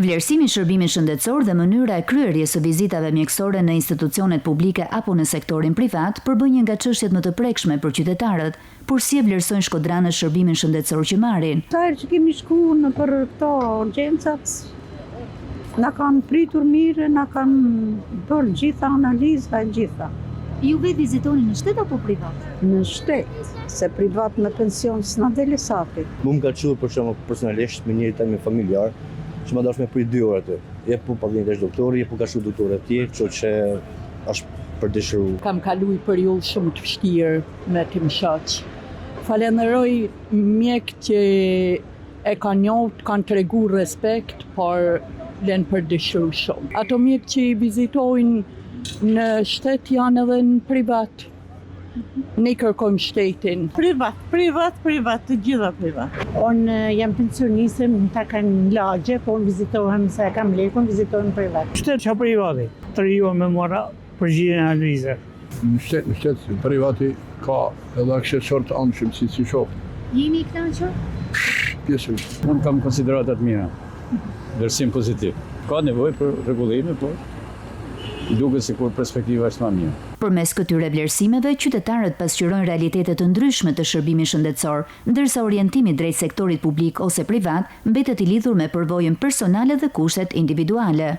Vlerësimi i shërbimit shëndetësor dhe mënyra e kryerjes së vizitave mjekësore në institucionet publike apo në sektorin privat përbën një nga çështjet më të prekshme për qytetarët, por si e vlerësojnë shkodranët shërbimin shëndetësor që marrin. Sa herë që kemi shkuar në për këto urgjencat, na kanë pritur mirë, na kanë bërë gjitha analiza e gjitha. Ju vetë vizitoni në shtet apo privat? Në shtet, se privat me pension s'na dele sapi. Mu më ka qurë për shumë personalisht me njëri me familjar, që më dash me prit 2 orë atë. Je po paguajnë tash doktori, je po ka shu doktorë atje, kështu që është për dëshiru. Kam kaluar periudhë shumë të vështirë me tim shoq. Falenderoj mjek që e kanë njohur, kanë treguar respekt, por lën për dëshiru shumë. Ato mjek që i vizitojnë në shtet janë edhe në privat. Ne kërkojmë shtetin. Privat, të gjitha privat. Unë jam pensioniste, më ta kanë lagje, po unë vizitohem se kam lekun, vizitohem privat. Shtet që privati, të rijo me mora përgjigjen e analize. Në shtet privati ka edhe aksesorë të anshëm si shoh. Jeni i kënaqur? Pjesërisht. Unë kam konsideratat mira, vlerësim pozitiv. Ka nevojë për rregullime, por duket sikur perspektiva është më mirë. Përmes këtyre vlerësimeve, qytetarët pasqyrojnë realitetet të ndryshme të shërbimit shëndetësor, ndërsa orientimi drejt sektorit publik ose privat mbetet i lidhur me përvojën personale dhe kushtet individuale.